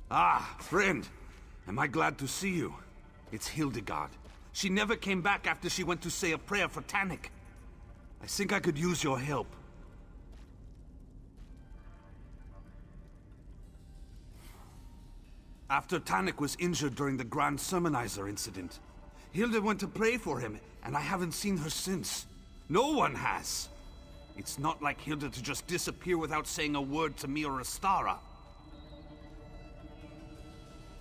Ah, friend. Am I glad to see you? It's Hildegard. She never came back after she went to say a prayer for Tannic. I think I could use your help. After Tannic was injured during the Grand Sermonizer incident, Hilda went to pray for him, and I haven't seen her since. No one has. It's not like Hilda to just disappear without saying a word to me or Astara.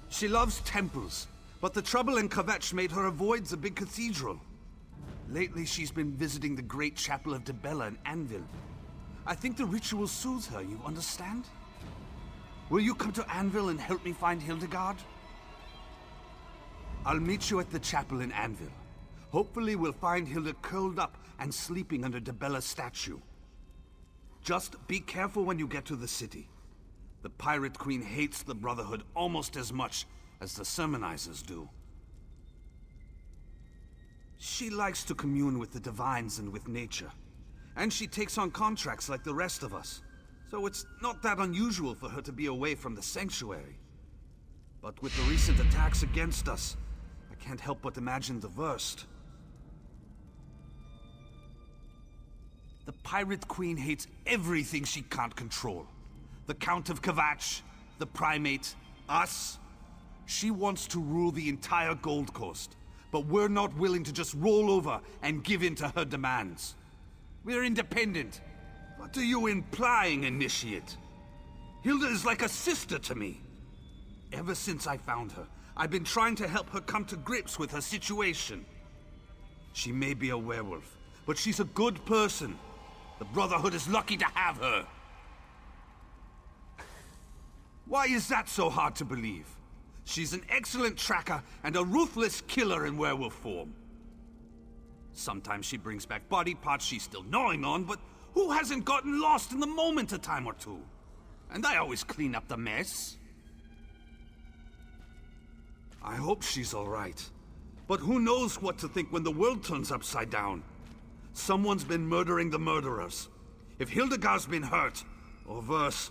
She loves temples, but the trouble in Kvetch made her avoid the big cathedral. Lately, she's been visiting the great chapel of Dibella in Anvil. I think the ritual soothes her, you understand? Will you come to Anvil and help me find Hildegard? I'll meet you at the chapel in Anvil. Hopefully we'll find Hilda curled up and sleeping under Dibella's statue. Just be careful when you get to the city. The Pirate Queen hates the Brotherhood almost as much as the Sermonizers do. She likes to commune with the divines and with nature. And she takes on contracts like the rest of us. So it's not that unusual for her to be away from the sanctuary. But with the recent attacks against us, I can't help but imagine the worst. The Pirate Queen hates everything she can't control. The Count of Kvetch, the Primate, us. She wants to rule the entire Gold Coast, but we're not willing to just roll over and give in to her demands. We're independent. What are you implying, Initiate? Hilda is like a sister to me. Ever since I found her, I've been trying to help her come to grips with her situation. She may be a werewolf, but she's a good person. The Brotherhood is lucky to have her. Why is that so hard to believe? She's an excellent tracker and a ruthless killer in werewolf form. Sometimes she brings back body parts she's still gnawing on, but who hasn't gotten lost in the moment a time or two? And I always clean up the mess. I hope she's all right. But who knows what to think when the world turns upside down? Someone's been murdering the murderers. If Hildegard's been hurt, or worse,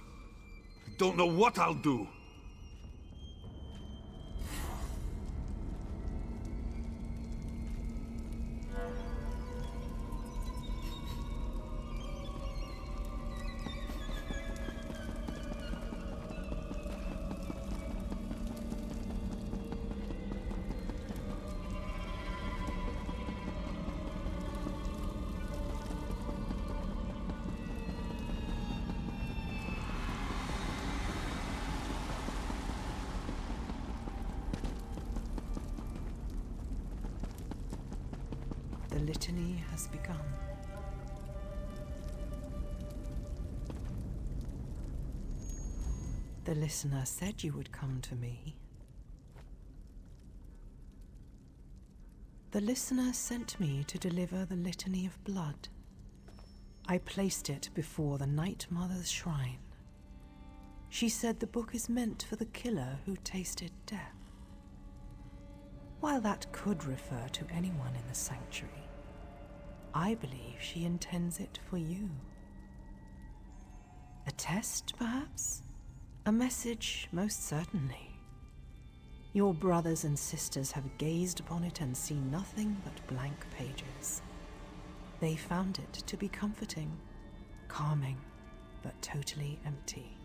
I don't know what I'll do. The litany has begun. The listener said you would come to me. The listener sent me to deliver the litany of blood. I placed it before the Night Mother's shrine. She said the book is meant for the killer who tasted death. While that could refer to anyone in the sanctuary, I believe she intends it for you. A test, perhaps? A message, most certainly. Your brothers and sisters have gazed upon it and seen nothing but blank pages. They found it to be comforting, calming, but totally empty.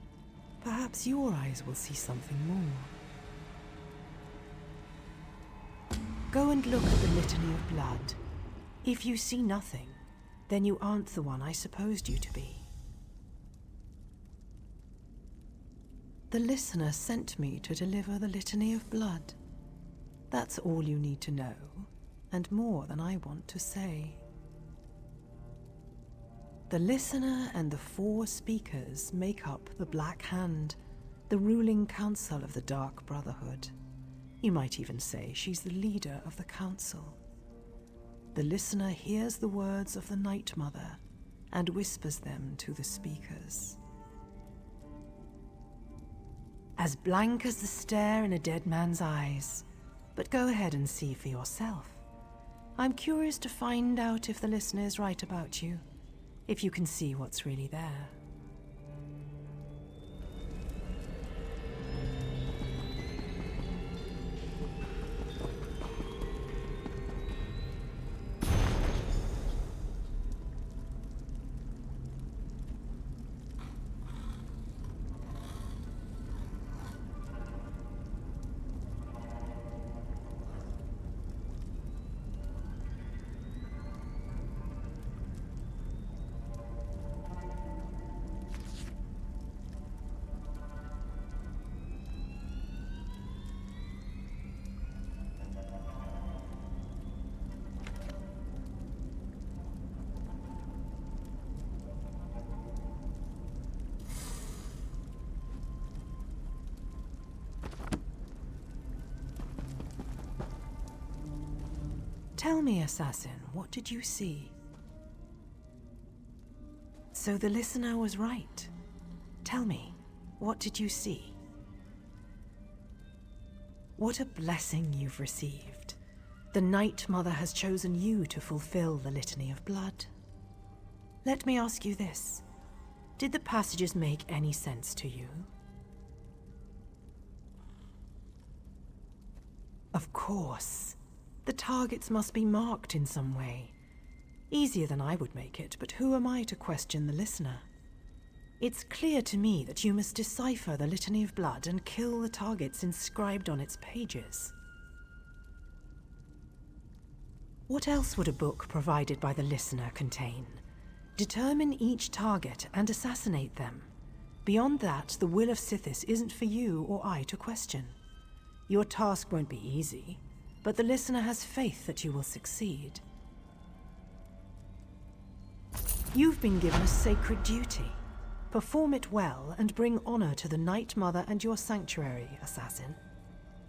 Perhaps your eyes will see something more. Go and look at the litany of blood. If you see nothing, then you aren't the one I supposed you to be. The listener sent me to deliver the litany of blood. That's all you need to know, and more than I want to say. The listener and the 4 speakers make up the Black Hand, the ruling council of the Dark Brotherhood. You might even say she's the leader of the council. The listener hears the words of the Night Mother and whispers them to the speakers. As blank as the stare in a dead man's eyes. But go ahead and see for yourself. I'm curious to find out if the listener is right about you, if you can see what's really there. Tell me, assassin, what did you see? So the listener was right. Tell me, what did you see? What a blessing you've received. The Night Mother has chosen you to fulfill the Litany of Blood. Let me ask you this. Did the passages make any sense to you? Of course. The targets must be marked in some way. Easier than I would make it, but who am I to question the listener? It's clear to me that you must decipher the Litany of Blood and kill the targets inscribed on its pages. What else would a book provided by the listener contain? Determine each target and assassinate them. Beyond that, the will of Sithis isn't for you or I to question. Your task won't be easy, but the listener has faith that you will succeed. You've been given a sacred duty. Perform it well and bring honor to the Night Mother and your sanctuary, assassin.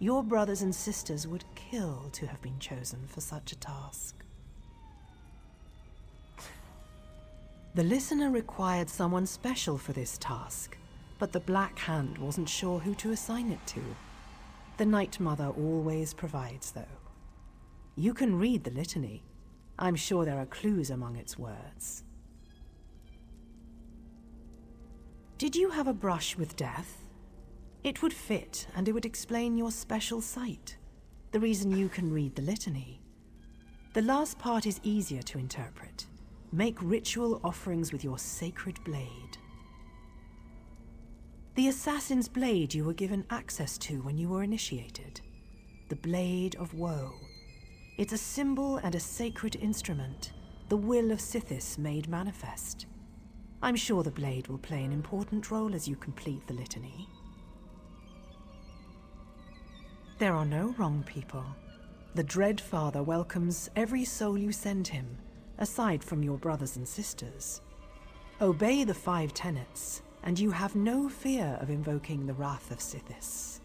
Your brothers and sisters would kill to have been chosen for such a task. The listener required someone special for this task, but the Black Hand wasn't sure who to assign it to. The Night Mother always provides, though. You can read the litany. I'm sure there are clues among its words. Did you have a brush with death? It would fit, and it would explain your special sight, the reason you can read the litany. The last part is easier to interpret. Make ritual offerings with your sacred blade. The assassin's blade you were given access to when you were initiated. The Blade of Woe. It's a symbol and a sacred instrument, the will of Sithis made manifest. I'm sure the blade will play an important role as you complete the litany. There are no wrong people. The Dread Father welcomes every soul you send him, aside from your brothers and sisters. Obey the 5 tenets, and you have no fear of invoking the wrath of Sithis.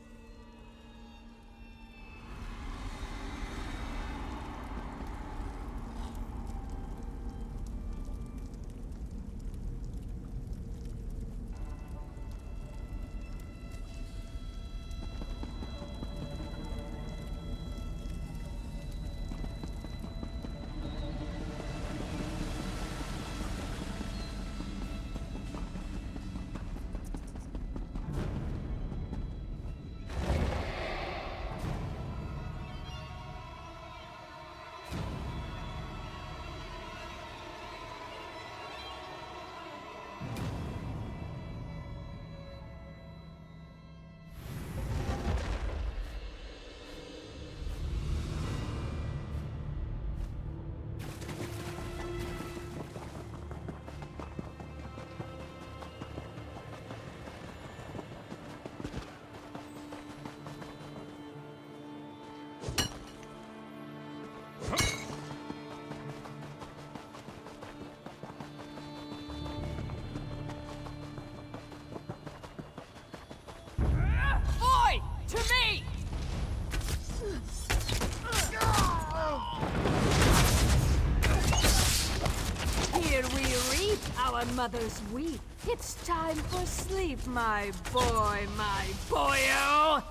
Our mothers weep. It's time for sleep, my boy, my boyo!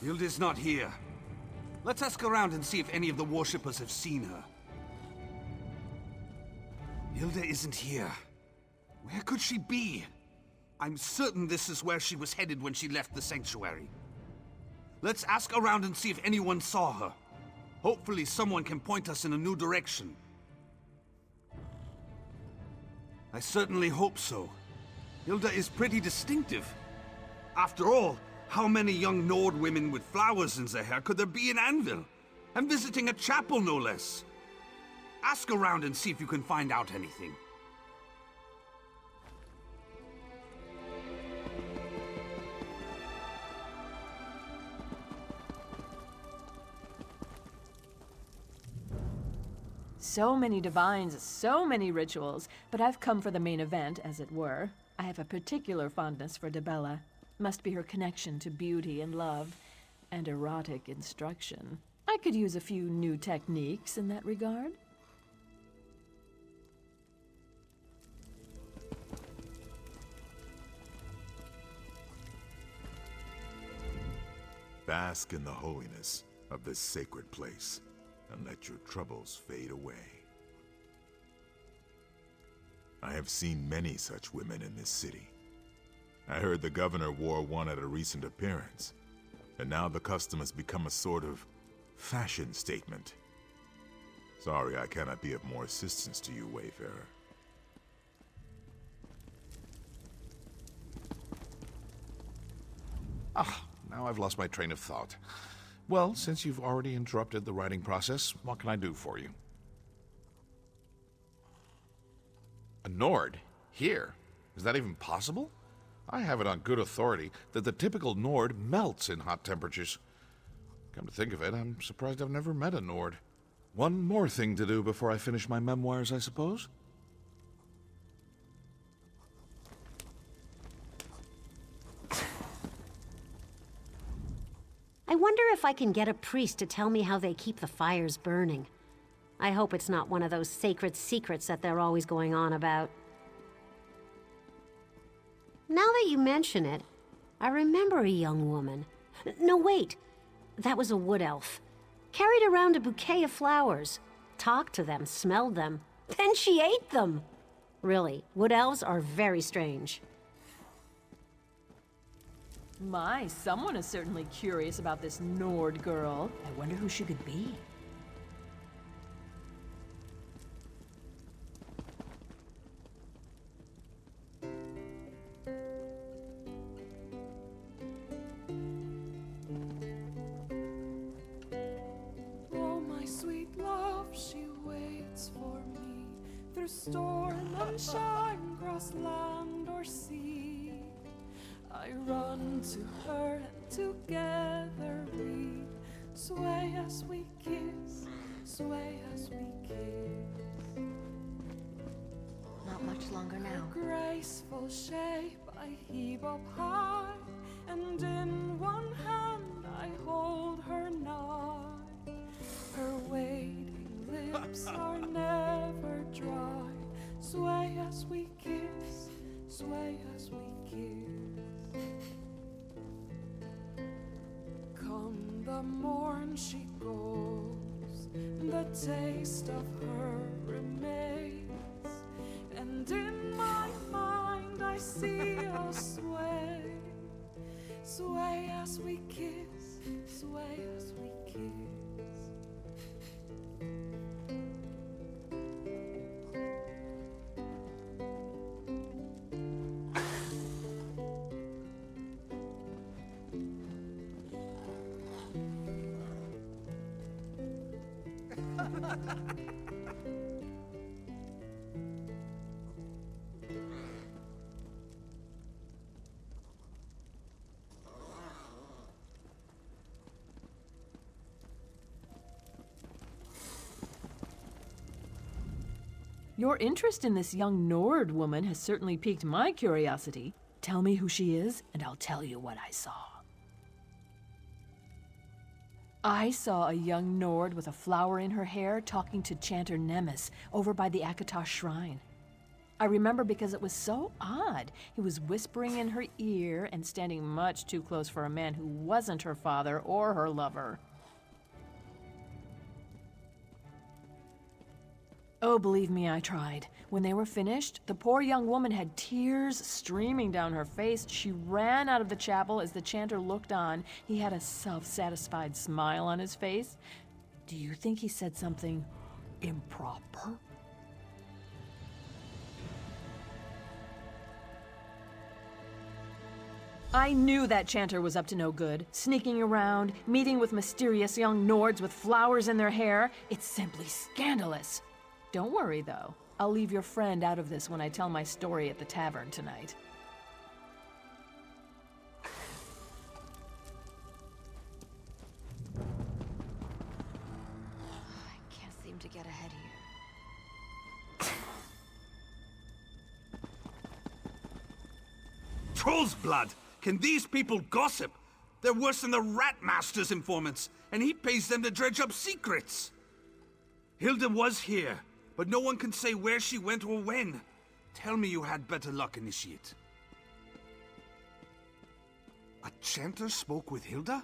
Hilda's not here. Let's ask around and see if any of the worshippers have seen her. Hilda isn't here. Where could she be? I'm certain this is where she was headed when she left the sanctuary. Let's ask around and see if anyone saw her. Hopefully someone can point us in a new direction. I certainly hope so. Hilda is pretty distinctive. After all, how many young Nord women with flowers in their hair could there be in Anvil? And visiting a chapel, no less. Ask around and see if you can find out anything. So many divines, so many rituals, but I've come for the main event, as it were. I have a particular fondness for Dibella. Must be her connection to beauty and love, and erotic instruction. I could use a few new techniques in that regard. Bask in the holiness of this sacred place, and let your troubles fade away. I have seen many such women in this city. I heard the governor wore one at a recent appearance, and now the custom has become a sort of fashion statement. Sorry I cannot be of more assistance to you, Wayfarer. Now I've lost my train of thought. Well, since you've already interrupted the writing process, what can I do for you? A Nord? Here? Is that even possible? I have it on good authority that the typical Nord melts in hot temperatures. Come to think of it, I'm surprised I've never met a Nord. One more thing to do before I finish my memoirs, I suppose? I wonder if I can get a priest to tell me how they keep the fires burning. I hope it's not one of those sacred secrets that they're always going on about. Now that you mention it, I remember a young woman. No, wait. That was a wood elf. Carried around a bouquet of flowers. Talked to them, smelled them. Then she ate them! Really, wood elves are very strange. My, someone is certainly curious about this Nord girl. I wonder who she could be. Oh, my sweet love, she waits for me through storm and shine, cross land or sea. I run to her and together we sway as we kiss, sway as we kiss. Not much longer now. Her graceful shape I heave up high, and in one hand I hold her nigh. Her waiting lips are never dry. Sway as we kiss, sway as we kiss. Come the morn she goes, the taste of her remains, and in my mind I see us sway, sway as we kiss, sway as we kiss. Your interest in this young Nord woman has certainly piqued my curiosity. Tell me who she is, and I'll tell you what I saw. I saw a young Nord with a flower in her hair talking to Chanter Nemes over by the Akatosh shrine. I remember because it was so odd. He was whispering in her ear and standing much too close for a man who wasn't her father or her lover. Oh, believe me, I tried. When they were finished, the poor young woman had tears streaming down her face. She ran out of the chapel as the chanter looked on. He had a self-satisfied smile on his face. Do you think he said something improper? I knew that chanter was up to no good. Sneaking around, meeting with mysterious young Nords with flowers in their hair. It's simply scandalous. Don't worry, though. I'll leave your friend out of this when I tell my story at the tavern tonight. I can't seem to get ahead here. Troll's blood! Can these people gossip? They're worse than the Rat Master's informants, and he pays them to dredge up secrets. Hilda was here, but no one can say where she went or when. Tell me you had better luck, Initiate. A chanter spoke with Hilda?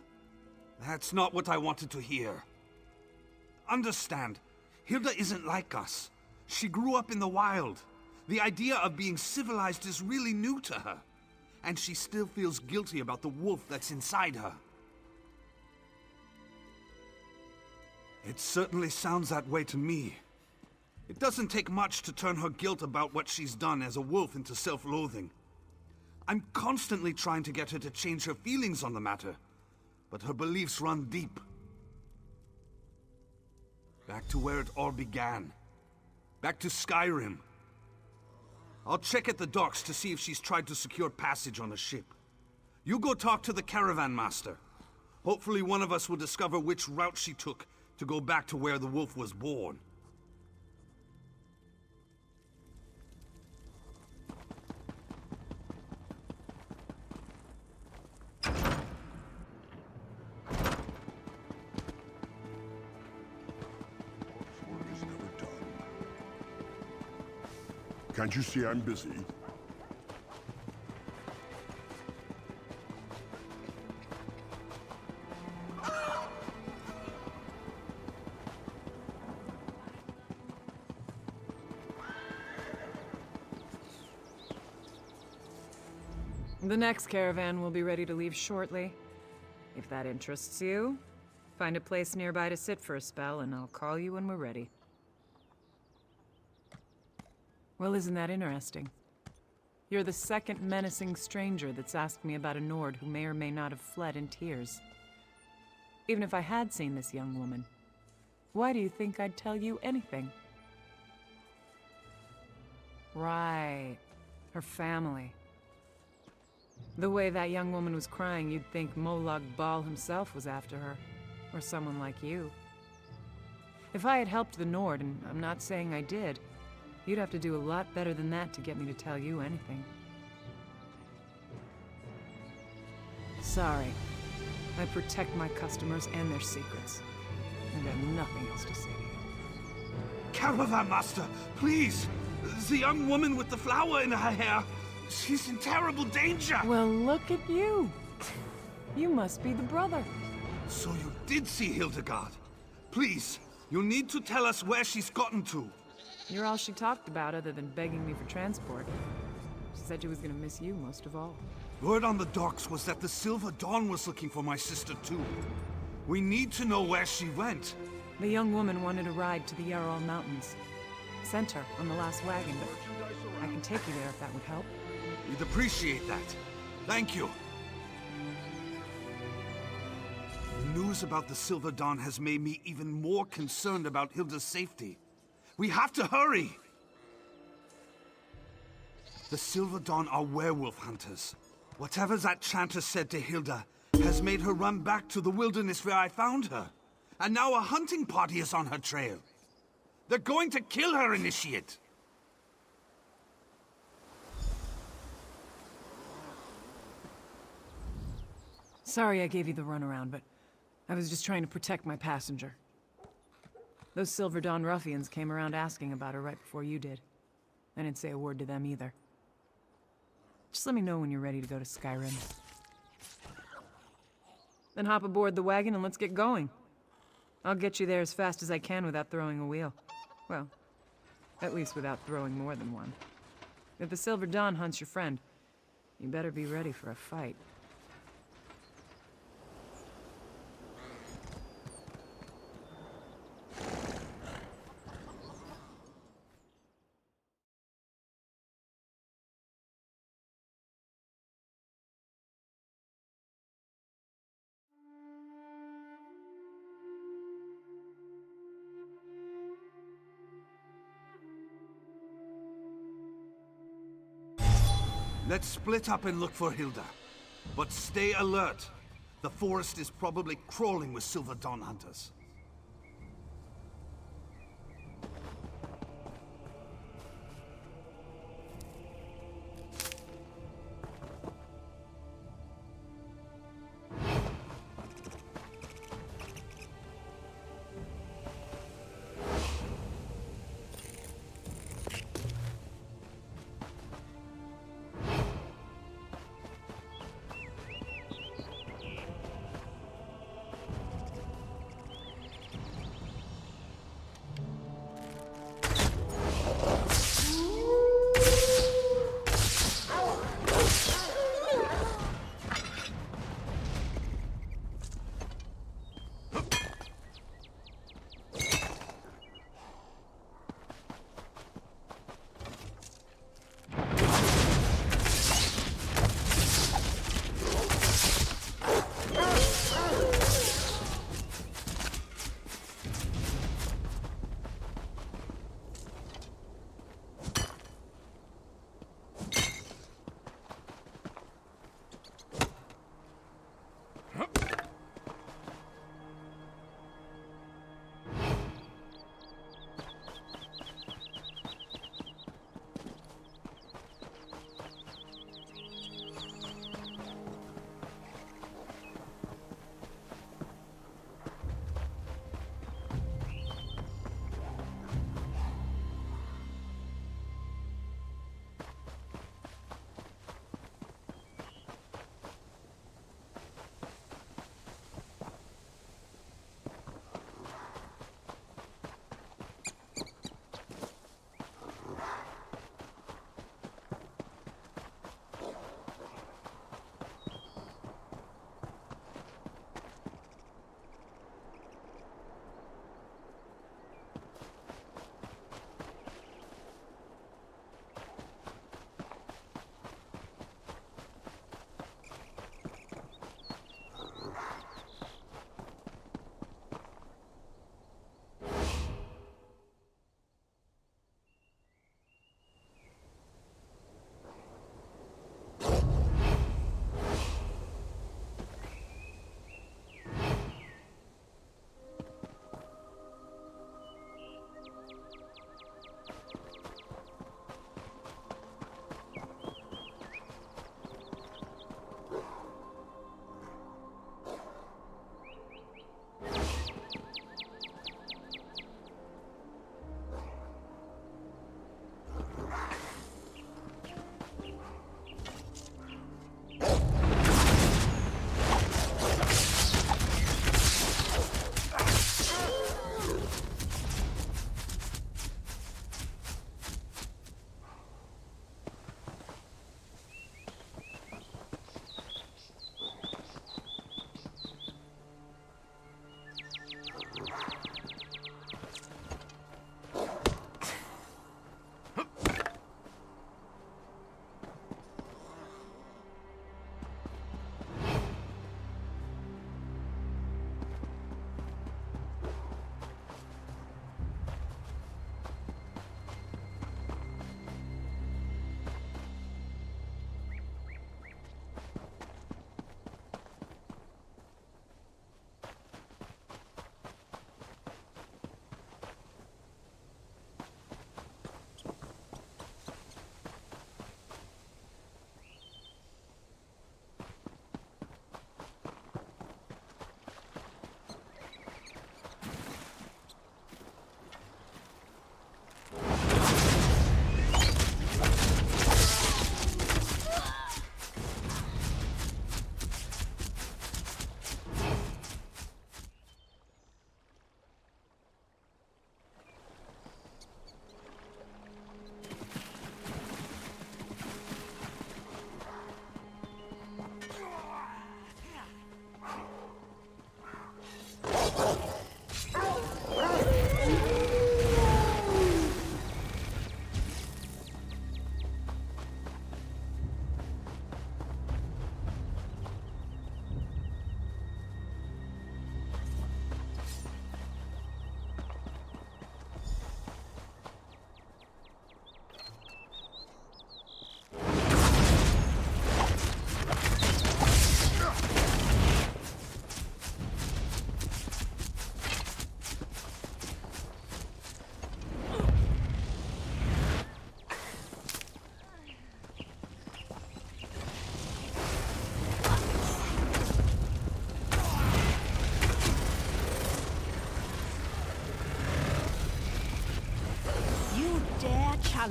That's not what I wanted to hear. Understand, Hilda isn't like us. She grew up in the wild. The idea of being civilized is really new to her. And she still feels guilty about the wolf that's inside her. It certainly sounds that way to me. It doesn't take much to turn her guilt about what she's done as a wolf into self-loathing. I'm constantly trying to get her to change her feelings on the matter, but her beliefs run deep. Back to where it all began. Back to Skyrim. I'll check at the docks to see if she's tried to secure passage on a ship. You go talk to the caravan master. Hopefully one of us will discover which route she took to go back to where the wolf was born. Can't you see I'm busy? The next caravan will be ready to leave shortly. If that interests you, find a place nearby to sit for a spell, and I'll call you when we're ready. Well, isn't that interesting? You're the second menacing stranger that's asked me about a Nord who may or may not have fled in tears. Even if I had seen this young woman, why do you think I'd tell you anything? Right. Her family. The way that young woman was crying, you'd think Molag Bal himself was after her. Or someone like you. If I had helped the Nord, and I'm not saying I did, you'd have to do a lot better than that to get me to tell you anything. Sorry. I protect my customers and their secrets. I've got nothing else to say to you. Caravan Master, please! The young woman with the flower in her hair, she's in terrible danger! Well, look at you. You must be the brother. So you did see Hildegard. Please, you need to tell us where she's gotten to. You're all she talked about other than begging me for transport. She said she was gonna miss you most of all. Word on the docks was that the Silver Dawn was looking for my sister too. We need to know where she went. The young woman wanted a ride to the Yarral Mountains. Sent her on the last wagon, but I can take you there if that would help. We'd appreciate that. Thank you. The news about the Silver Dawn has made me even more concerned about Hilda's safety. We have to hurry! The Silver Dawn are werewolf hunters. Whatever that chanter said to Hilda has made her run back to the wilderness where I found her. And now a hunting party is on her trail. They're going to kill her, Initiate! Sorry I gave you the runaround, but I was just trying to protect my passenger. Those Silver Dawn ruffians came around asking about her right before you did. I didn't say a word to them either. Just let me know when you're ready to go to Skyrim. Then hop aboard the wagon and let's get going. I'll get you there as fast as I can without throwing a wheel. Well, at least without throwing more than one. If the Silver Dawn hunts your friend, you better be ready for a fight. Let's split up and look for Hilda. But stay alert. The forest is probably crawling with Silver Dawn hunters.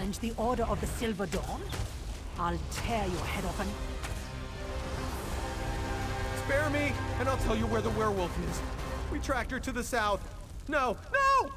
challenge the Order of the Silver Dawn? I'll tear your head open. Spare me, and I'll tell you where the werewolf is. We tracked her to the south. No, no!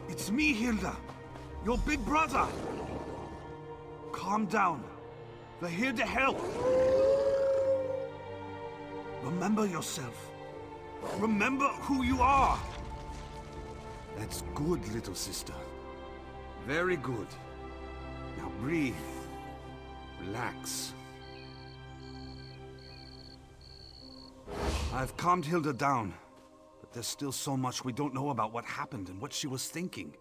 It's me, Hilda. Your big brother. Calm down. We're here to help. Remember yourself. Remember who you are. That's good, little sister. Very good. Now breathe. Relax. I've calmed Hilda down. There's still so much we don't know about what happened and what she was thinking.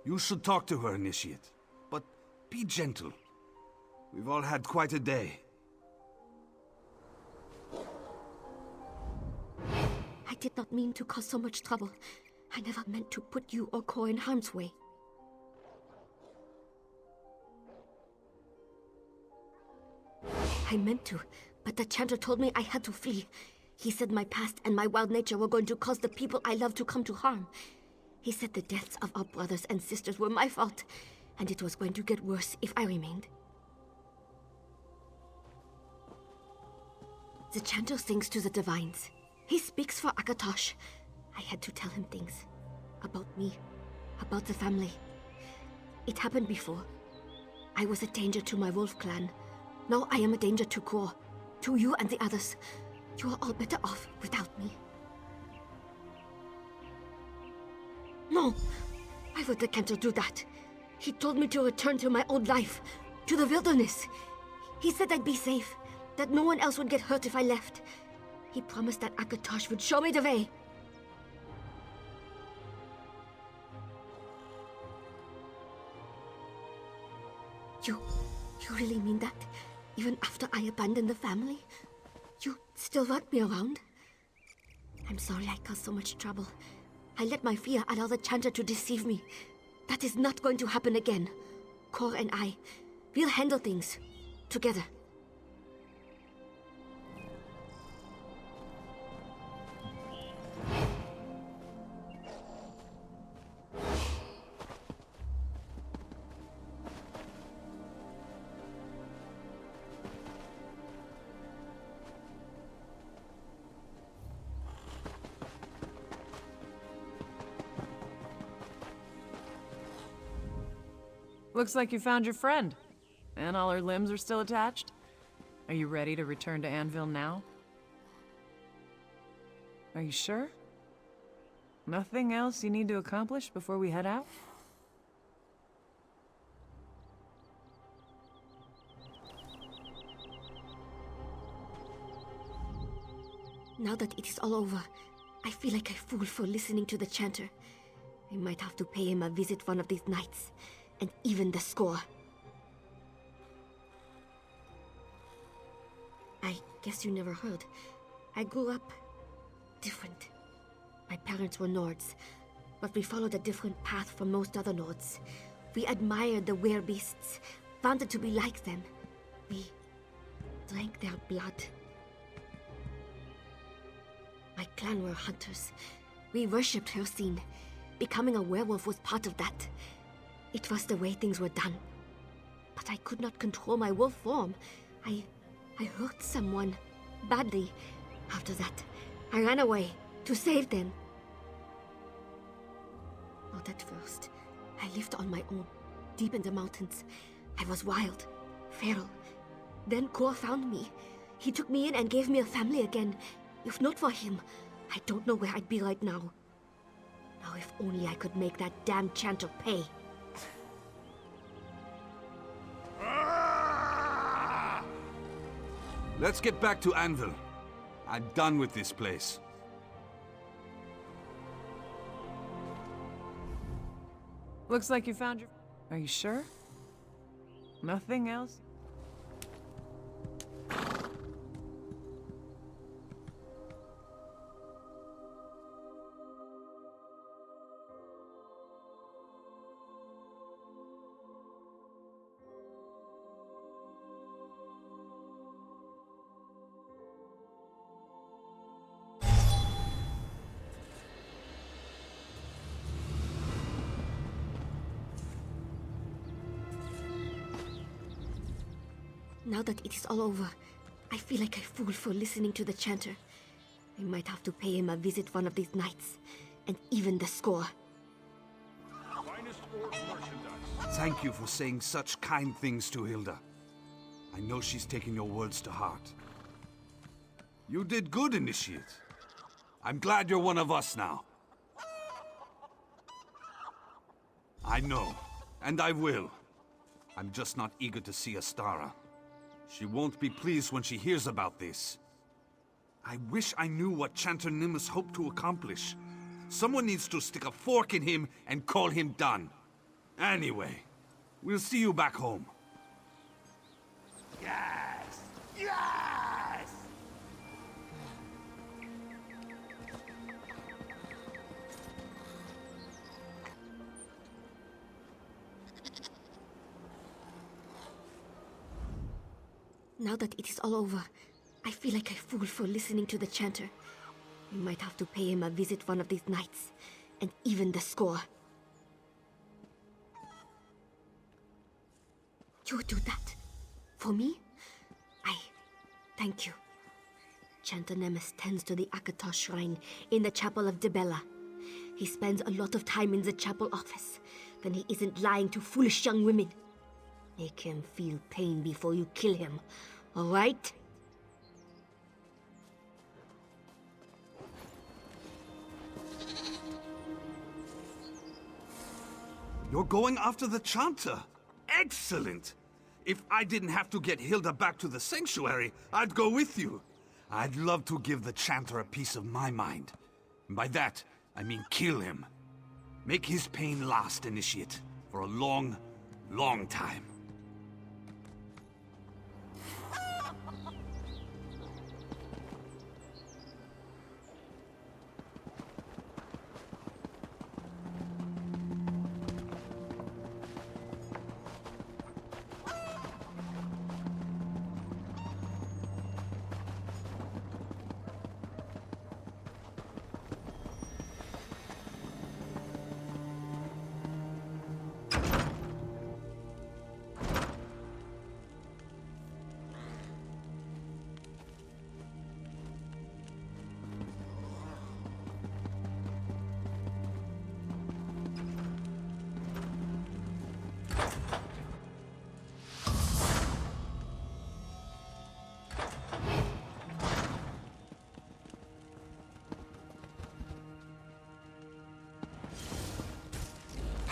You should talk to her, Initiate. But be gentle. We've all had quite a day. I did not mean to cause so much trouble. I never meant to put you or Core in harm's way. I meant to, but the chanter told me I had to flee. He said my past and my wild nature were going to cause the people I love to come to harm. He said the deaths of our brothers and sisters were my fault, and it was going to get worse if I remained. The chanter sings to the divines. He speaks for Akatosh. I had to tell him things. About me. About the family. It happened before. I was a danger to my wolf clan. Now I am a danger to Core. To you and the others. You are all better off without me. No! Why would the Cantor do that? He told me to return to my old life. To the wilderness. He said I'd be safe. That no one else would get hurt if I left. He promised that Akatosh would show me the way. You really mean that? Even after I abandoned the family? You still want me around? I'm sorry I caused so much trouble. I let my fear allow the chanter to deceive me. That is not going to happen again. Core and I, we'll handle things. Together. Looks like you found your friend. And all her limbs are still attached. Are you ready to return to Anvil now? Are you sure? Nothing else you need to accomplish before we head out? Now that it is all over, I feel like a fool for listening to the chanter. I might have to pay him a visit one of these nights, and even the score. I guess you never heard. I grew up different. My parents were Nords, but we followed a different path from most other Nords. We admired the werebeasts, wanted to be like them. We drank their blood. My clan were hunters. We worshipped Hircine. Becoming a werewolf was part of that. It was the way things were done. But I could not control my wolf form. I hurt someone badly. After that, I ran away to save them. Not at first. I lived on my own, deep in the mountains. I was wild, feral. Then Kor found me. He took me in and gave me a family again. If not for him, I don't know where I'd be right now. Now if only I could make that damn chanter pay. Let's get back to Anvil. I'm done with this place. Looks like you found your... Are you sure? Nothing else? Now that it is all over, I feel like a fool for listening to the chanter. I might have to pay him a visit one of these nights, and even the score. Thank you for saying such kind things to Hilda. I know she's taken your words to heart. You did good, Initiate. I'm glad you're one of us now. I know, and I will. I'm just not eager to see Astara. She won't be pleased when she hears about this. I wish I knew what Chanter Nimbus hoped to accomplish. Someone needs to stick a fork in him and call him done. Anyway, we'll see you back home. Yes! Yes! Now that it is all over, I feel like a fool for listening to the chanter. We might have to pay him a visit one of these nights, and even the score. You do that? For me? Thank you. Chanter Nemes tends to the Akatar shrine in the chapel of Dibella. He spends a lot of time in the chapel office, when he isn't lying to foolish young women. Make him feel pain before you kill him, all right? You're going after the Chanter? Excellent! If I didn't have to get Hilda back to the Sanctuary, I'd go with you. I'd love to give the Chanter a piece of my mind. And by that, I mean kill him. Make his pain last, Initiate, for a long, long time.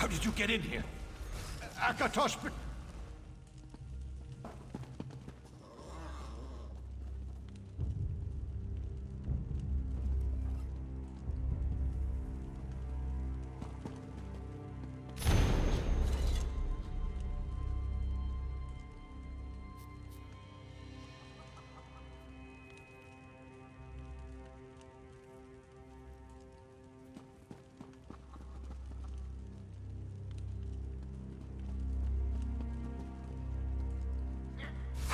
did you get in here? Akatosh, but...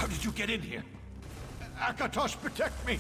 How did you get in here? Akatosh, protect me!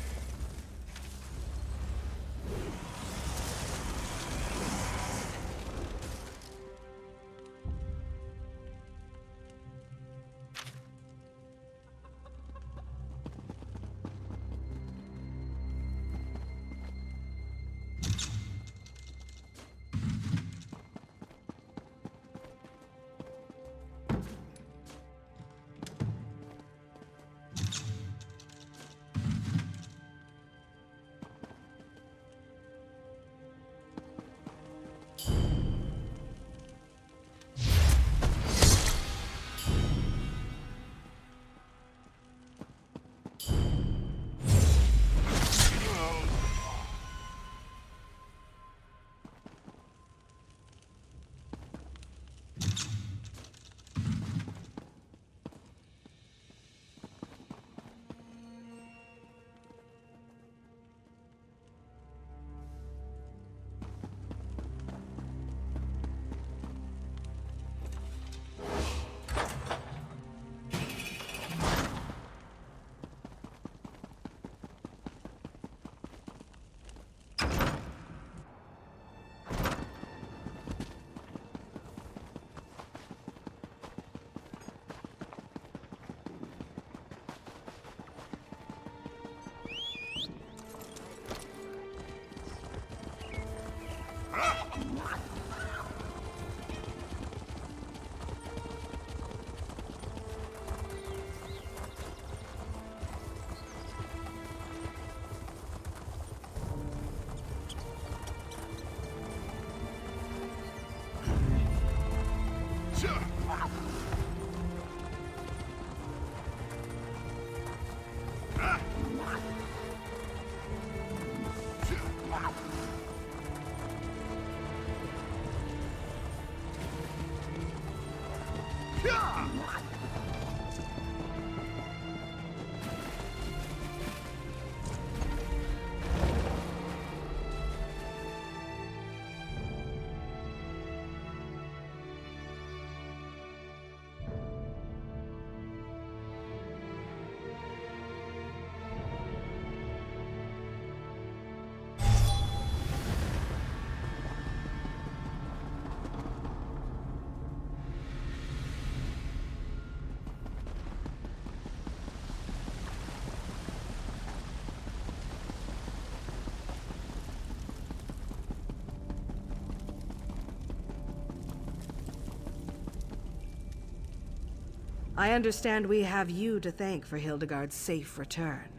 I understand we have you to thank for Hildegard's safe return.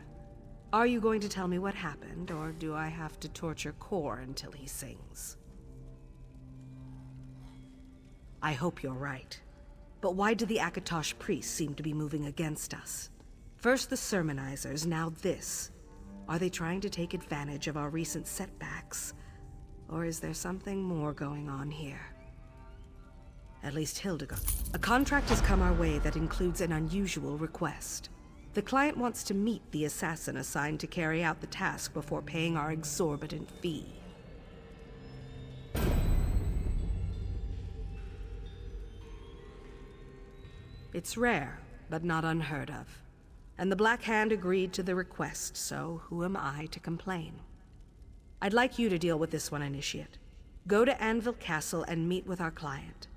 Are you going to tell me what happened, or do I have to torture Kor until he sings? I hope you're right. But why do the Akatosh priests seem to be moving against us? First the sermonizers, now this. Are they trying to take advantage of our recent setbacks? Or is there something more going on here? At least Hildegard. A contract has come our way that includes an unusual request. The client wants to meet the assassin assigned to carry out the task before paying our exorbitant fee. It's rare, but not unheard of. And the Black Hand agreed to the request, so who am I to complain? I'd like you to deal with this one, Initiate. Go to Anvil Castle and meet with our client.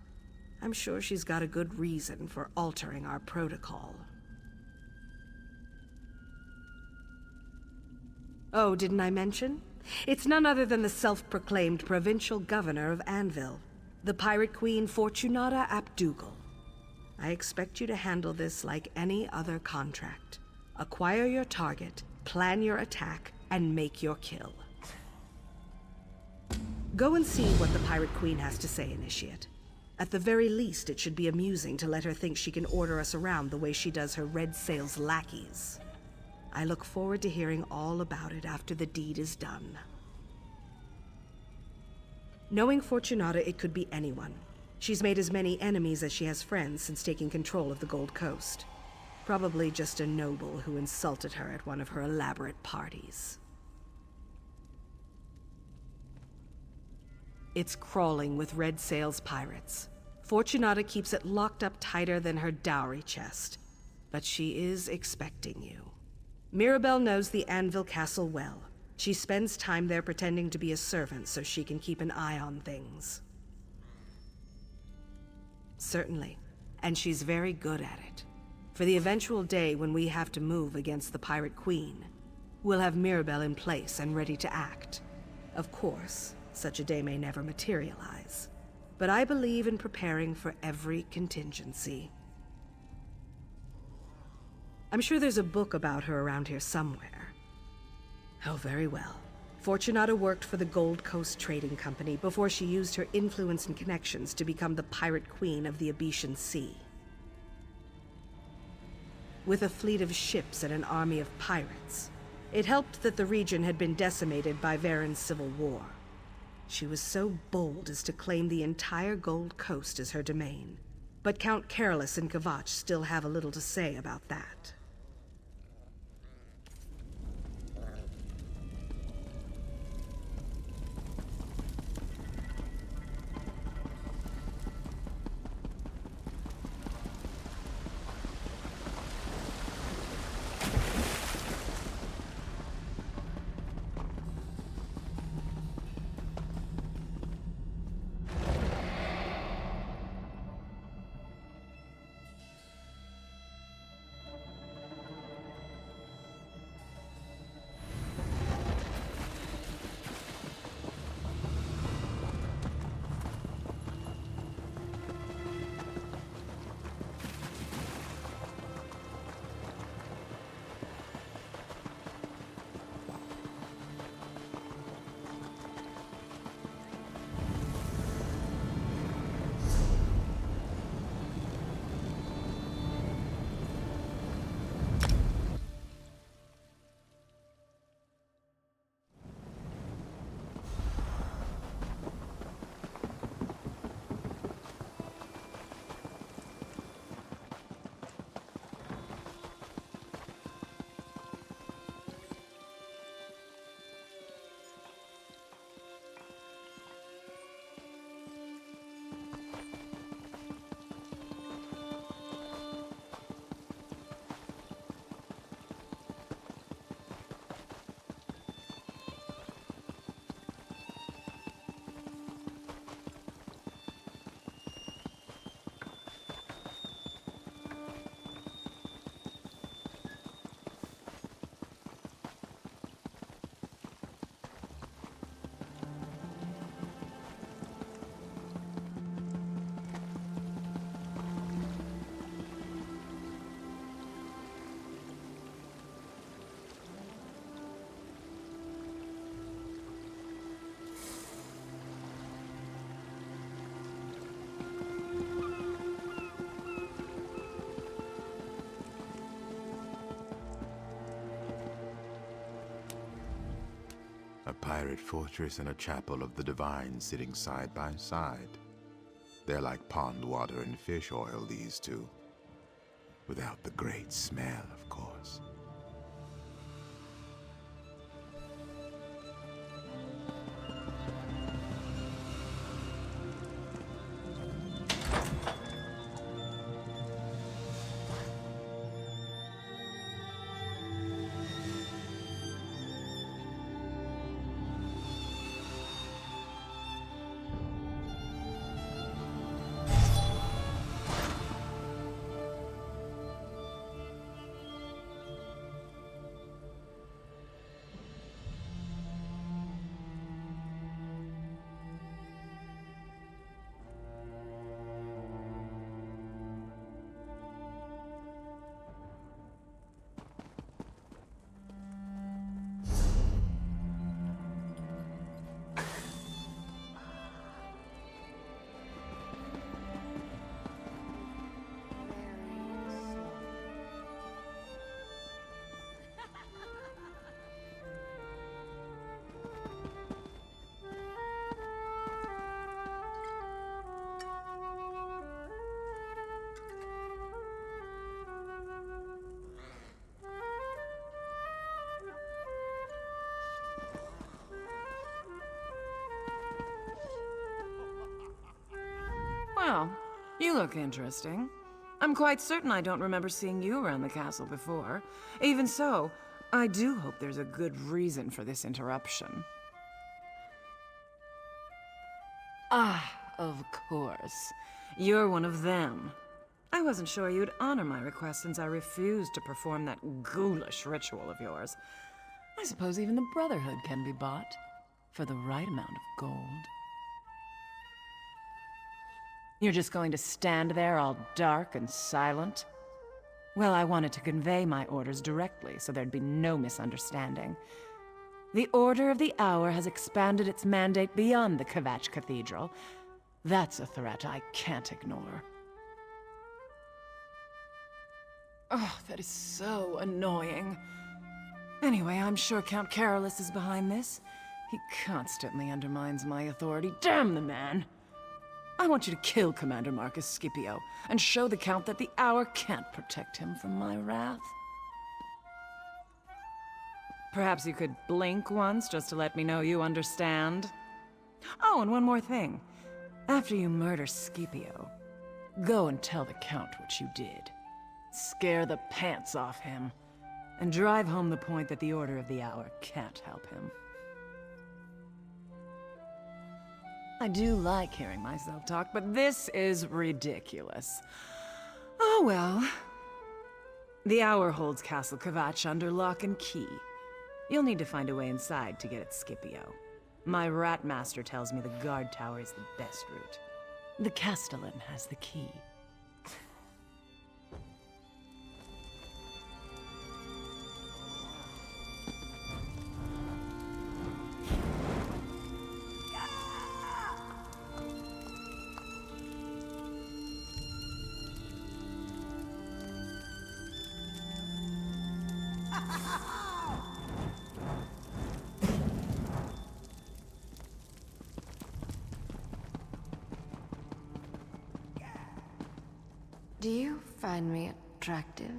I'm sure she's got a good reason for altering our protocol. Oh, didn't I mention? It's none other than the self-proclaimed provincial governor of Anvil, the Pirate Queen Fortunata Abdugal. I expect you to handle this like any other contract. Acquire your target, plan your attack, and make your kill. Go and see what the Pirate Queen has to say, Initiate. At the very least, it should be amusing to let her think she can order us around the way she does her Red Sail's lackeys. I look forward to hearing all about it after the deed is done. Knowing Fortunata, it could be anyone. She's made as many enemies as she has friends since taking control of the Gold Coast. Probably just a noble who insulted her at one of her elaborate parties. It's crawling with Red Sail's pirates. Fortunata keeps it locked up tighter than her dowry chest, but she is expecting you. Mirabelle knows the Anvil Castle well. She spends time there pretending to be a servant so she can keep an eye on things. Certainly, and she's very good at it. For the eventual day when we have to move against the Pirate Queen, we'll have Mirabelle in place and ready to act. Of course, such a day may never materialize, but I believe in preparing for every contingency. I'm sure there's a book about her around here somewhere. Oh, very well. Fortunata worked for the Gold Coast Trading Company before she used her influence and connections to become the Pirate Queen of the Abetian Sea. With a fleet of ships and an army of pirates, it helped that the region had been decimated by Varen's civil war. She was so bold as to claim the entire Gold Coast as her domain, but Count Carolus and Kvatch still have a little to say about that. A pirate fortress and a chapel of the divine sitting side by side. They're like pond water and fish oil, these two. Without the great smell, of course. Well, you look interesting. I'm quite certain I don't remember seeing you around the castle before. Even so, I do hope there's a good reason for this interruption. Ah, of course. You're one of them. I wasn't sure you'd honor my request since I refused to perform that ghoulish ritual of yours. I suppose even the Brotherhood can be bought for the right amount of gold. You're just going to stand there all dark and silent? Well, I wanted to convey my orders directly so there'd be no misunderstanding. The Order of the Hour has expanded its mandate beyond the Kvatch Cathedral. That's a threat I can't ignore. Oh, that is so annoying. Anyway, I'm sure Count Carolus is behind this. He constantly undermines my authority. Damn the man! I want you to kill Commander Marcus Scipio and show the Count that the Hour can't protect him from my wrath. Perhaps you could blink once just to let me know you understand. Oh, and one more thing. After you murder Scipio, go and tell the Count what you did. Scare the pants off him, and drive home the point that the Order of the Hour can't help him. I do like hearing myself talk, but this is ridiculous. Oh well. The Hour holds Castle Kvatch under lock and key. You'll need to find a way inside to get at Scipio. My rat master tells me the guard tower is the best route. The Castellan has the key. Do you find me attractive?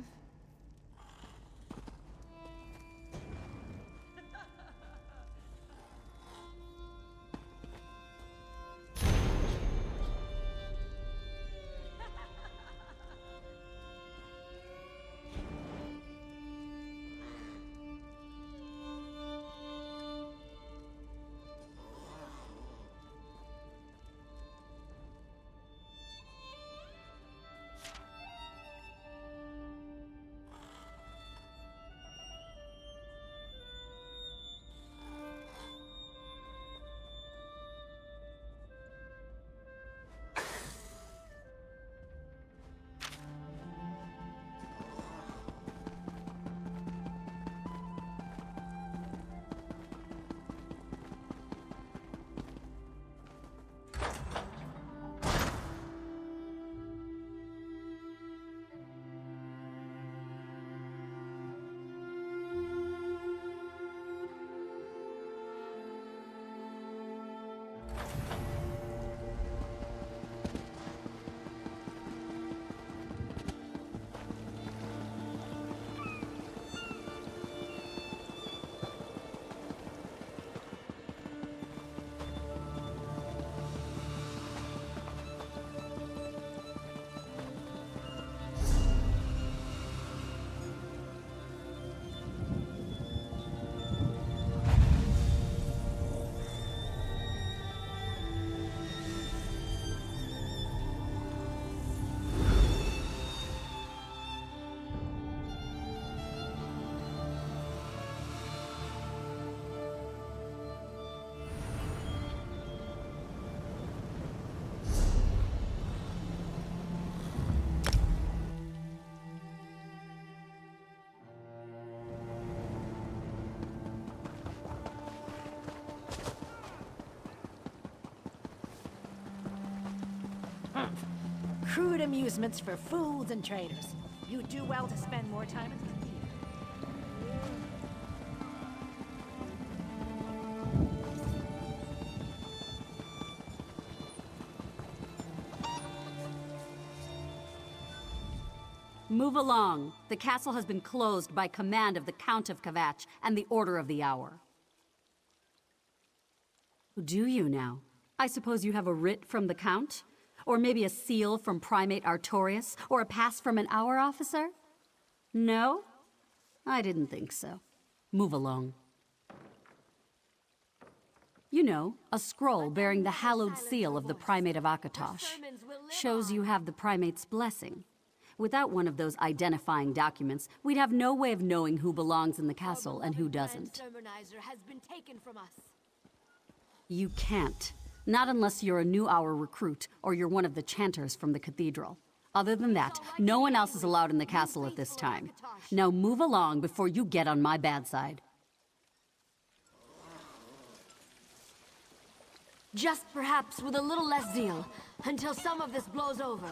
Crude amusements for fools and traders. You do well to spend more time at the theater. Move along. The castle has been closed by command of the Count of Kvatch and the Order of the Hour. Do you now? I suppose you have a writ from the Count? Or maybe a seal from Primate Artorias? Or a pass from an Hour officer? No? I didn't think so. Move along. You know, a scroll bearing the hallowed seal of the Primate of Akatosh. Shows you have the Primate's blessing. Without one of those identifying documents, we'd have no way of knowing who belongs in the castle and who doesn't. You can't. Not unless you're a new Hour recruit, or you're one of the chanters from the cathedral. Other than that, no one else is allowed in the castle at this time. Now move along before you get on my bad side. Just perhaps with a little less zeal, until some of this blows over.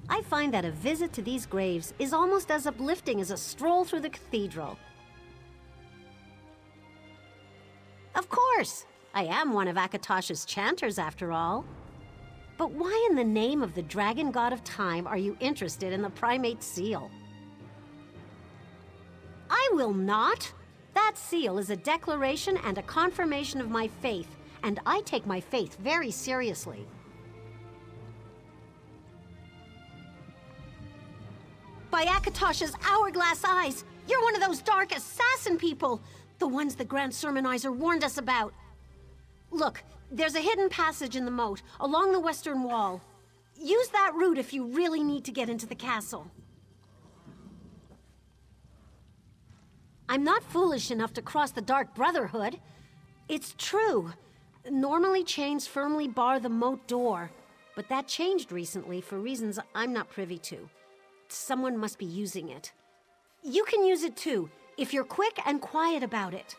I find that a visit to these graves is almost as uplifting as a stroll through the cathedral. Of course! I am one of Akatosh's chanters, after all. But why in the name of the dragon god of time are you interested in the primate seal? I will not! That seal is a declaration and a confirmation of my faith, and I take my faith very seriously. By Akatosh's hourglass eyes, you're one of those dark assassin people! The ones the Grand Sermonizer warned us about. Look, there's a hidden passage in the moat, along the western wall. Use that route if you really need to get into the castle. I'm not foolish enough to cross the Dark Brotherhood. It's true. Normally chains firmly bar the moat door, but that changed recently for reasons I'm not privy to. Someone must be using it. You can use it too, if you're quick and quiet about it.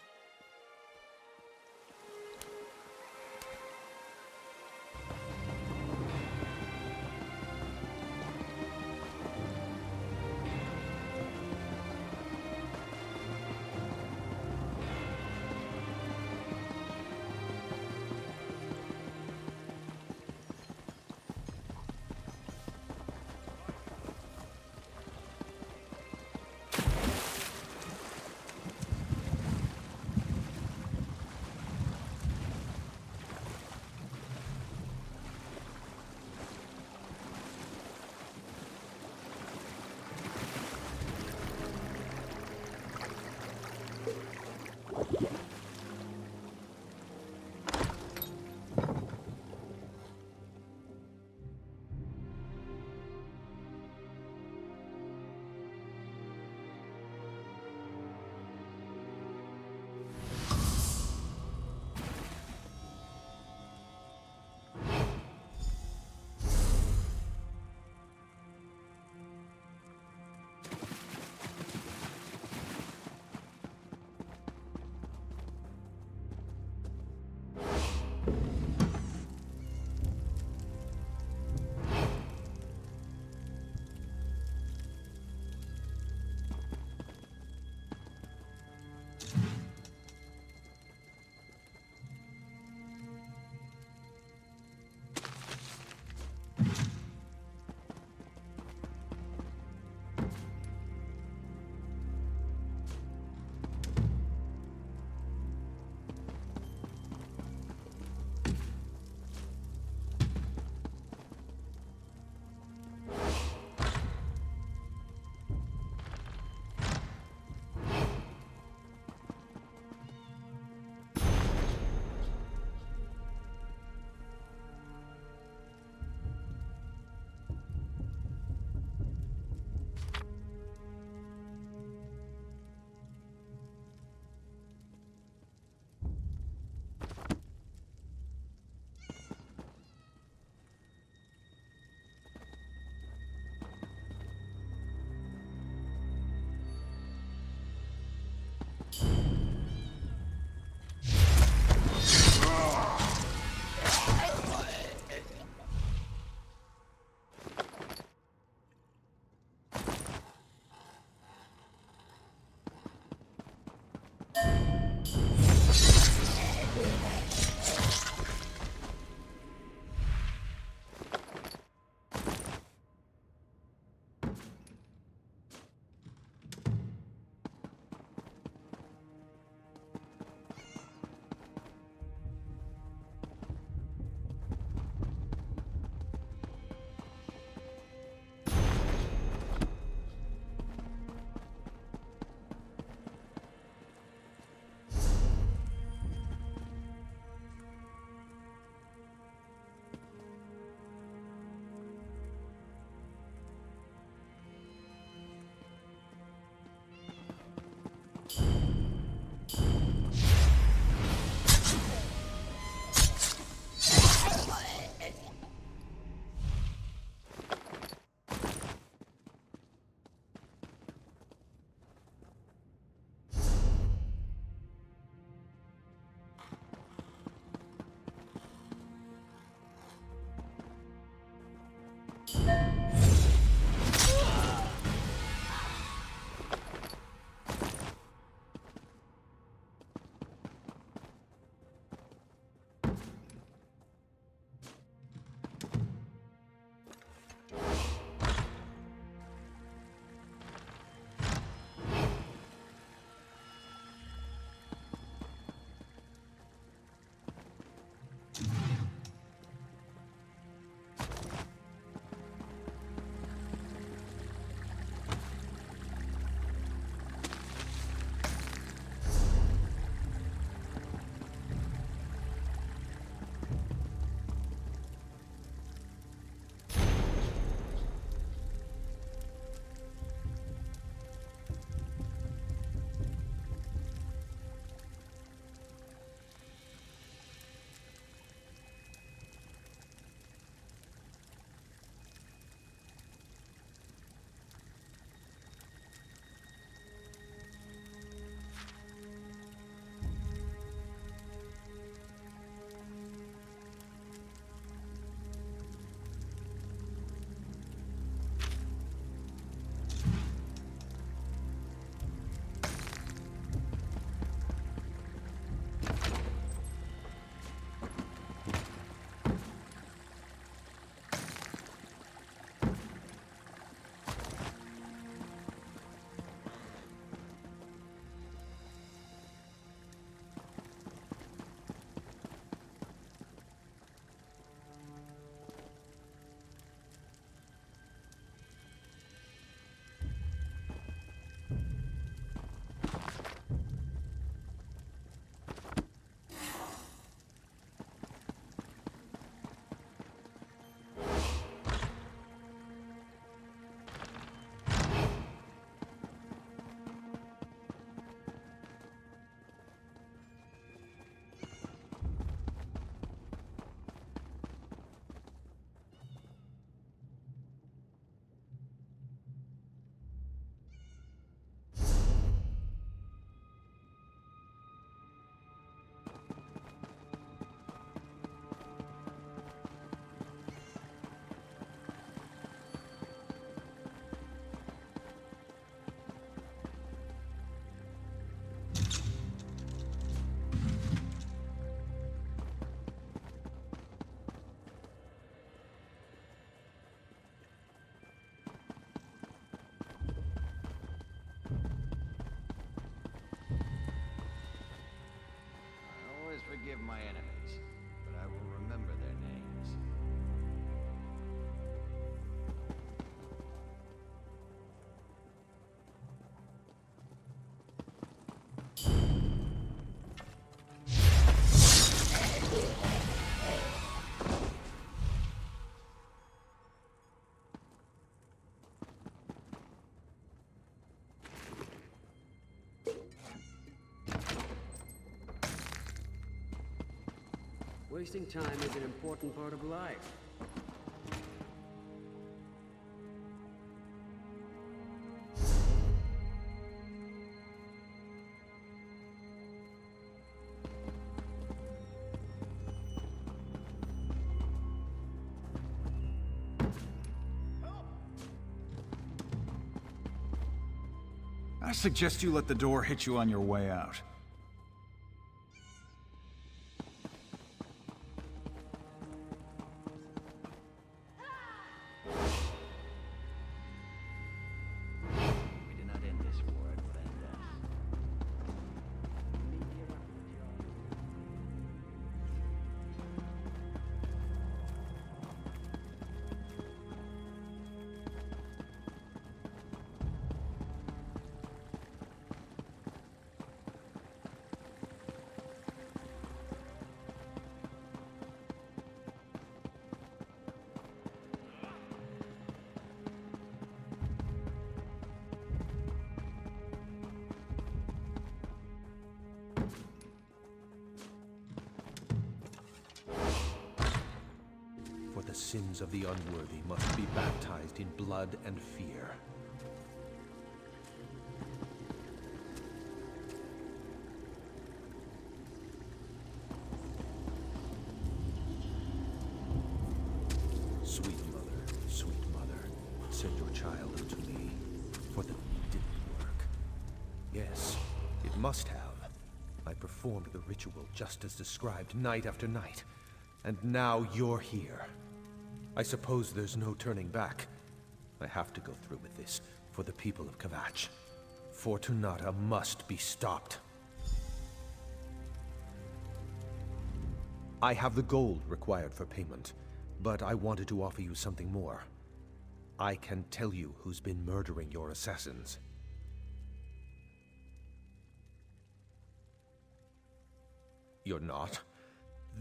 Wasting time is an important part of life. I suggest you let the door hit you on your way out. We did not end this war, it would end us. For the sins of the unworthy must be baptized in blood and fear. Sweet mother, send your child unto me, for the didn't work. Yes, it must have. I performed the ritual just as described night after night, and now you're here. I suppose there's no turning back. I have to go through with this, for the people of Kvatch. Fortunata must be stopped. I have the gold required for payment, but I wanted to offer you something more. I can tell you who's been murdering your assassins. You're not?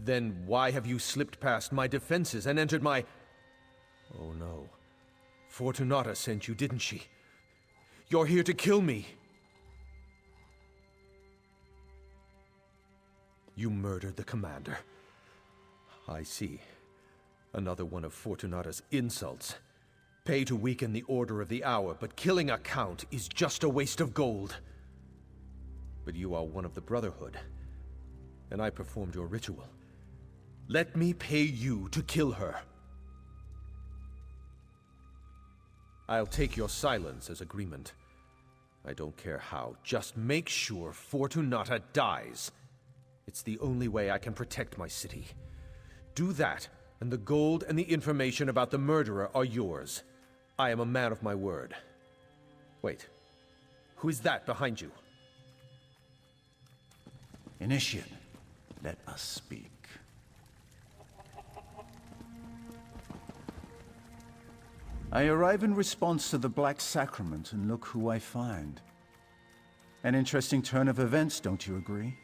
Then why have you slipped past my defenses and entered my... Oh no. Fortunata sent you, didn't she? You're here to kill me! You murdered the commander. I see. Another one of Fortunata's insults. Pay to weaken the Order of the Hour, but killing a count is just a waste of gold. But you are one of the Brotherhood, and I performed your ritual. Let me pay you to kill her. I'll take your silence as agreement. I don't care how, just make sure Fortunata dies. It's the only way I can protect my city. Do that, and the gold and the information about the murderer are yours. I am a man of my word. Wait, who is that behind you? Initiate, let us speak. I arrive in response to the Black Sacrament, and look who I find. An interesting turn of events, don't you agree?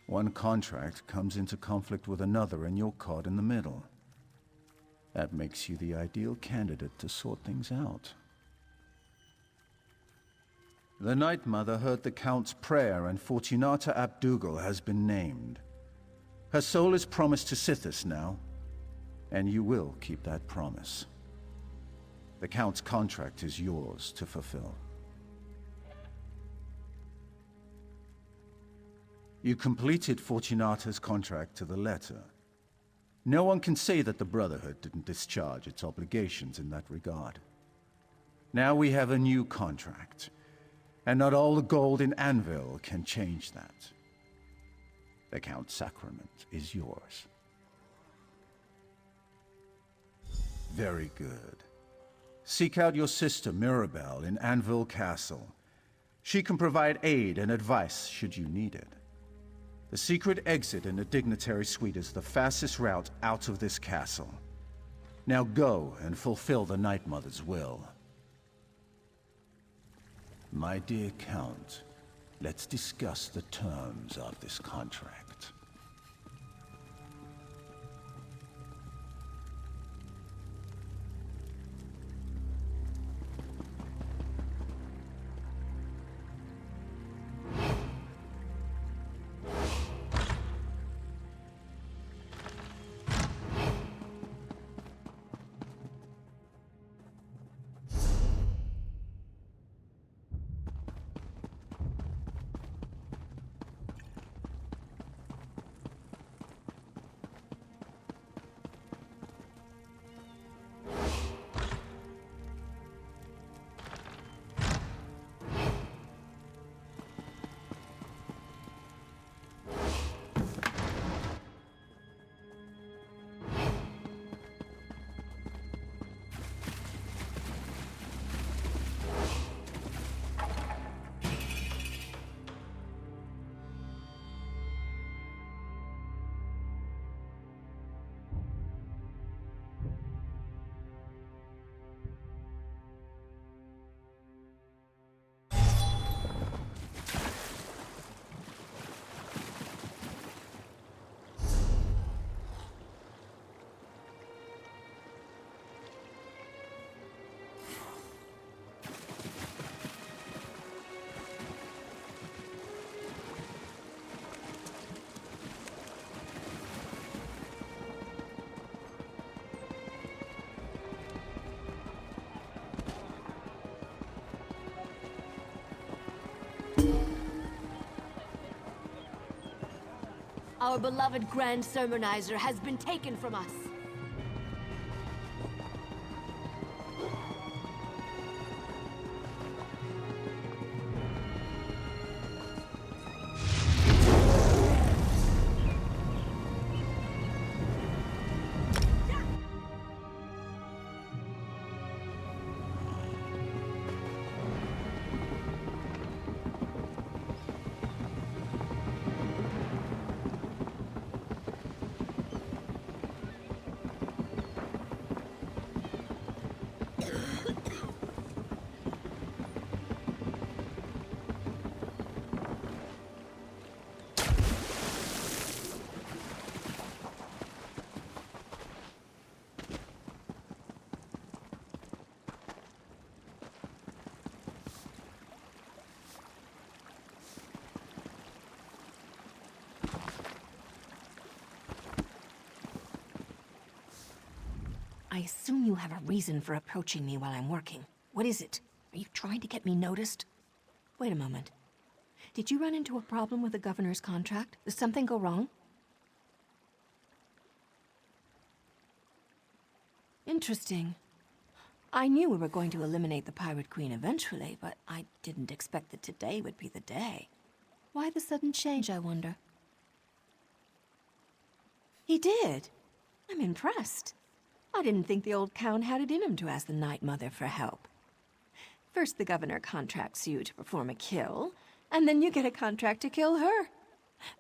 One contract comes into conflict with another, and you're caught in the middle. That makes you the ideal candidate to sort things out. The Night Mother heard the Count's prayer, and Fortunata Abdugal has been named. Her soul is promised to Sithis now, and you will keep that promise. The Count's contract is yours to fulfill. You completed Fortunata's contract to the letter. No one can say that the Brotherhood didn't discharge its obligations in that regard. Now we have a new contract, and not all the gold in Anvil can change that. The Count's sacrament is yours. Very good. Seek out your sister, Mirabelle, in Anvil Castle. She can provide aid and advice should you need it. The secret exit in the Dignitary Suite is the fastest route out of this castle. Now go and fulfill the Night Mother's will. My dear Count, let's discuss the terms of this contract. Our beloved Grand Sermonizer has been taken from us. I assume you have a reason for approaching me while I'm working. What is it? Are you trying to get me noticed? Wait a moment. Did you run into a problem with the governor's contract? Did something go wrong? Interesting. I knew we were going to eliminate the Pirate Queen eventually, but I didn't expect that today would be the day. Why the sudden change, I wonder? He did? I'm impressed. I didn't think the old Count had it in him to ask the Night Mother for help. First, the governor contracts you to perform a kill, and then you get a contract to kill her.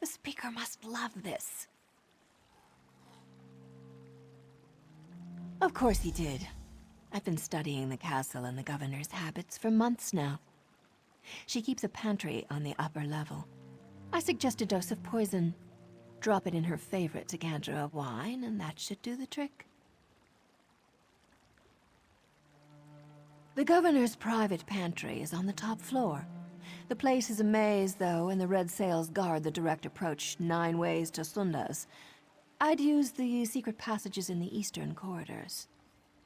The Speaker must love this. Of course he did. I've been studying the castle and the governor's habits for months now. She keeps a pantry on the upper level. I suggest a dose of poison. Drop it in her favorite decanter of wine, and that should do the trick. The governor's private pantry is on the top floor. The place is a maze, though, and the red sails guard the direct approach 9 ways to Sundas. I'd use the secret passages in the eastern corridors.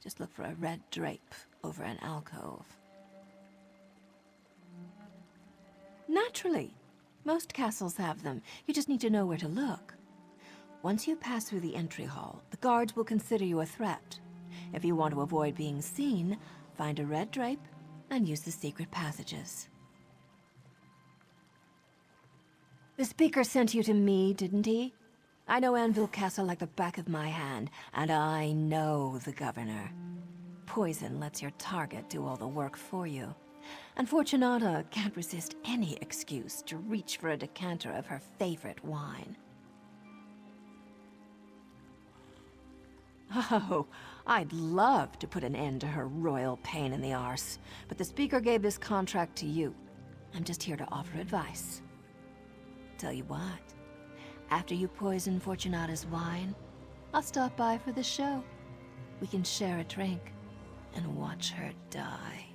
Just look for a red drape over an alcove. Naturally. Most castles have them. You just need to know where to look. Once you pass through the entry hall, the guards will consider you a threat. If you want to avoid being seen, find a red drape and use the secret passages. The Speaker sent you to me, didn't he? I know Anvil Castle like the back of my hand, and I know the governor. Poison lets your target do all the work for you. And Fortunata can't resist any excuse to reach for a decanter of her favorite wine. Oh, I'd love to put an end to her royal pain in the arse, but the Speaker gave this contract to you. I'm just here to offer advice. Tell you what, after you poison Fortunata's wine, I'll stop by for the show. We can share a drink and watch her die.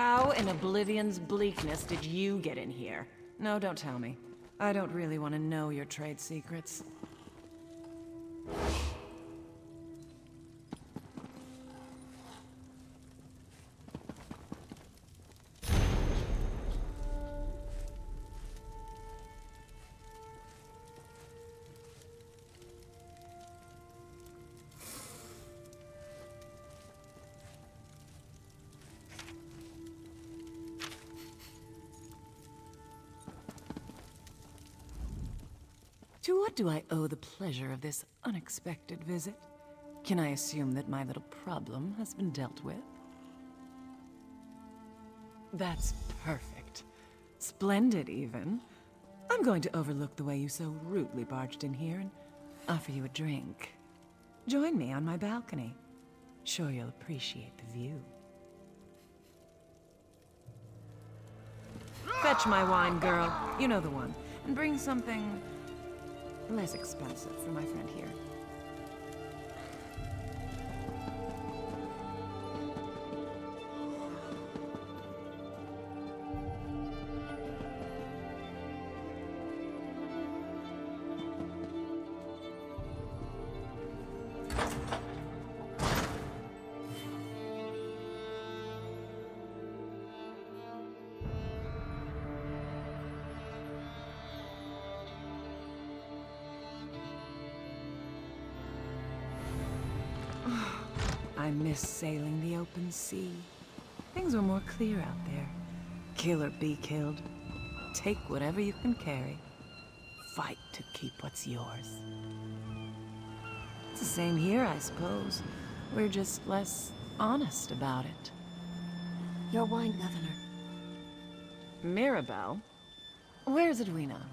How in Oblivion's bleakness did you get in here? No, don't tell me. I don't really want to know your trade secrets. To what do I owe the pleasure of this unexpected visit? Can I assume that my little problem has been dealt with? That's perfect. Splendid, even. I'm going to overlook the way you so rudely barged in here and offer you a drink. Join me on my balcony. Sure you'll appreciate the view. Fetch my wine, girl. You know the one. And bring something less expensive for my friend here. I miss sailing the open sea. Things were more clear out there. Kill or be killed. Take whatever you can carry. Fight to keep what's yours. It's the same here, I suppose. We're just less honest about it. Your wine, Governor. Mirabelle? Where's Edwina?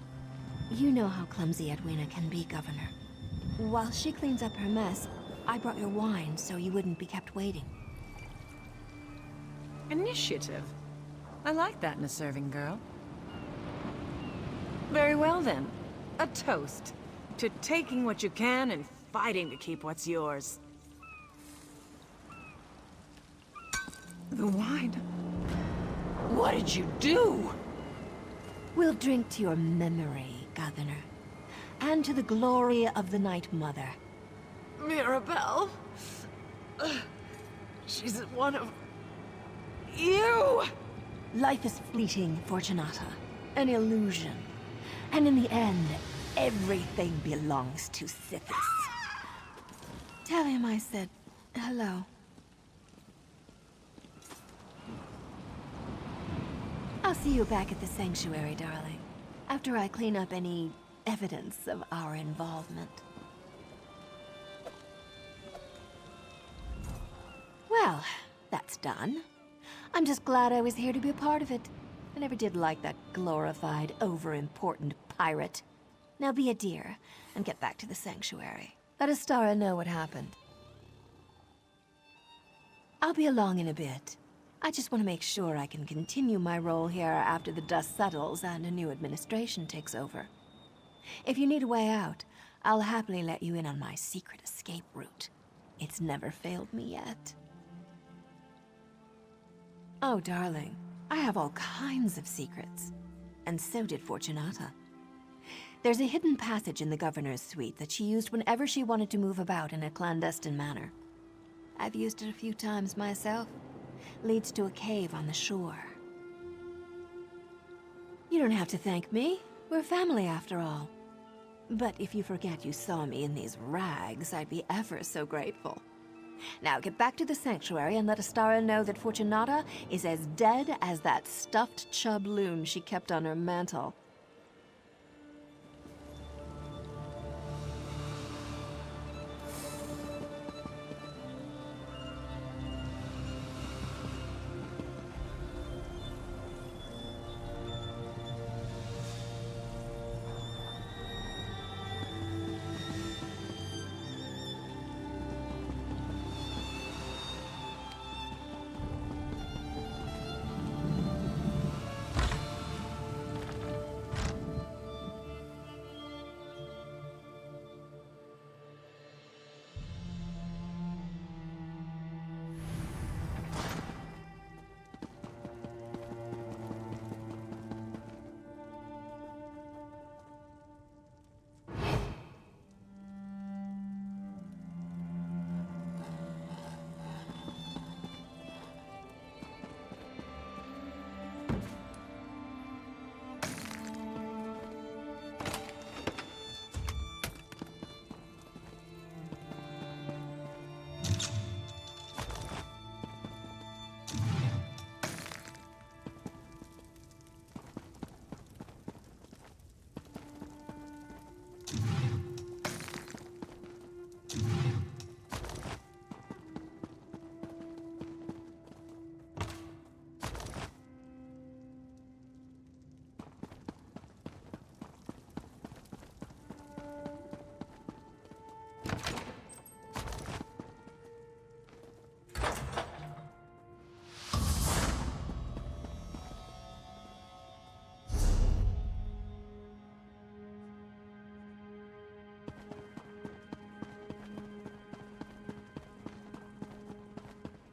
You know how clumsy Edwina can be, Governor. While she cleans up her mess, I brought your wine so you wouldn't be kept waiting. Initiative. I like that in a serving girl. Very well then. A toast to taking what you can and fighting to keep what's yours. The wine. What did you do? We'll drink to your memory, Governor, and to the glory of the Night Mother. Mirabelle? She's one of you! Life is fleeting, Fortunata. An illusion. And in the end, everything belongs to Sithis. Tell him I said hello. I'll see you back at the sanctuary, darling. After I clean up any evidence of our involvement. Well, that's done. I'm just glad I was here to be a part of it. I never did like that glorified, over-important pirate. Now be a dear, and get back to the sanctuary. Let Astara know what happened. I'll be along in a bit. I just want to make sure I can continue my role here after the dust settles and a new administration takes over. If you need a way out, I'll happily let you in on my secret escape route. It's never failed me yet. Oh, darling, I have all kinds of secrets. And so did Fortunata. There's a hidden passage in the governor's suite that she used whenever she wanted to move about in a clandestine manner. I've used it a few times myself. Leads to a cave on the shore. You don't have to thank me. We're family after all. But if you forget you saw me in these rags, I'd be ever so grateful. Now get back to the sanctuary and let Astara know that Fortunata is as dead as that stuffed chub loon she kept on her mantle.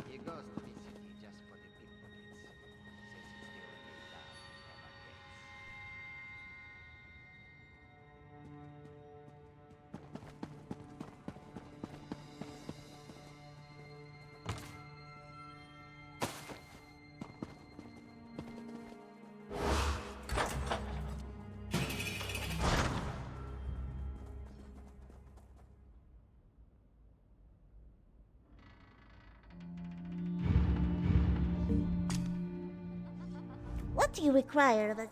He goes to the city just for the pickpockets, since it's the only town he ever gets. What do you require of us?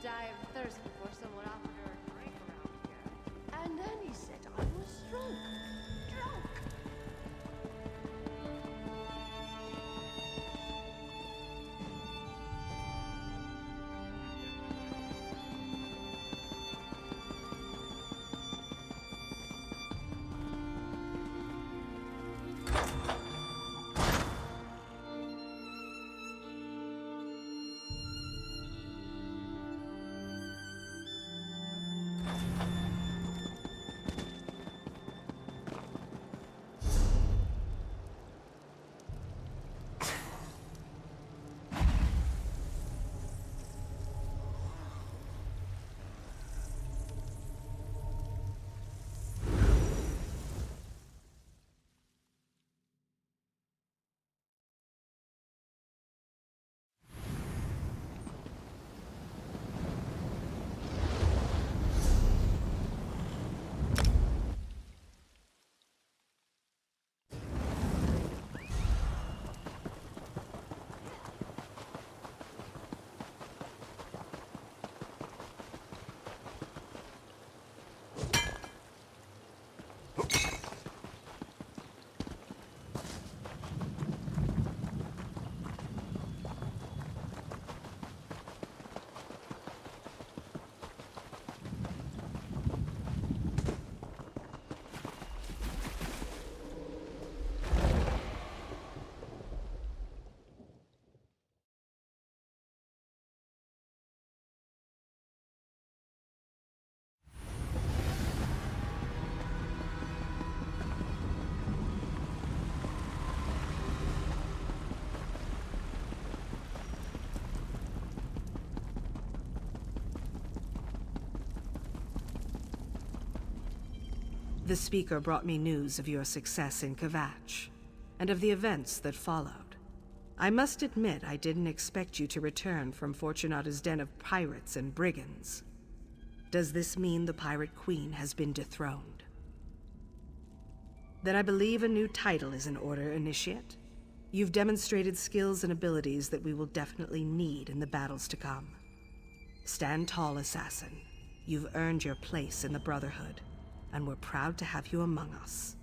Die of thirst before someone offered her a drink around here. And then he said I was drunk. Drunk! The speaker brought me news of your success in Kvatch, and of the events that followed. I must admit I didn't expect you to return from Fortunata's den of pirates and brigands. Does this mean the Pirate Queen has been dethroned? Then I believe a new title is in order, Initiate. You've demonstrated skills and abilities that we will definitely need in the battles to come. Stand tall, Assassin. You've earned your place in the Brotherhood, and we're proud to have you among us.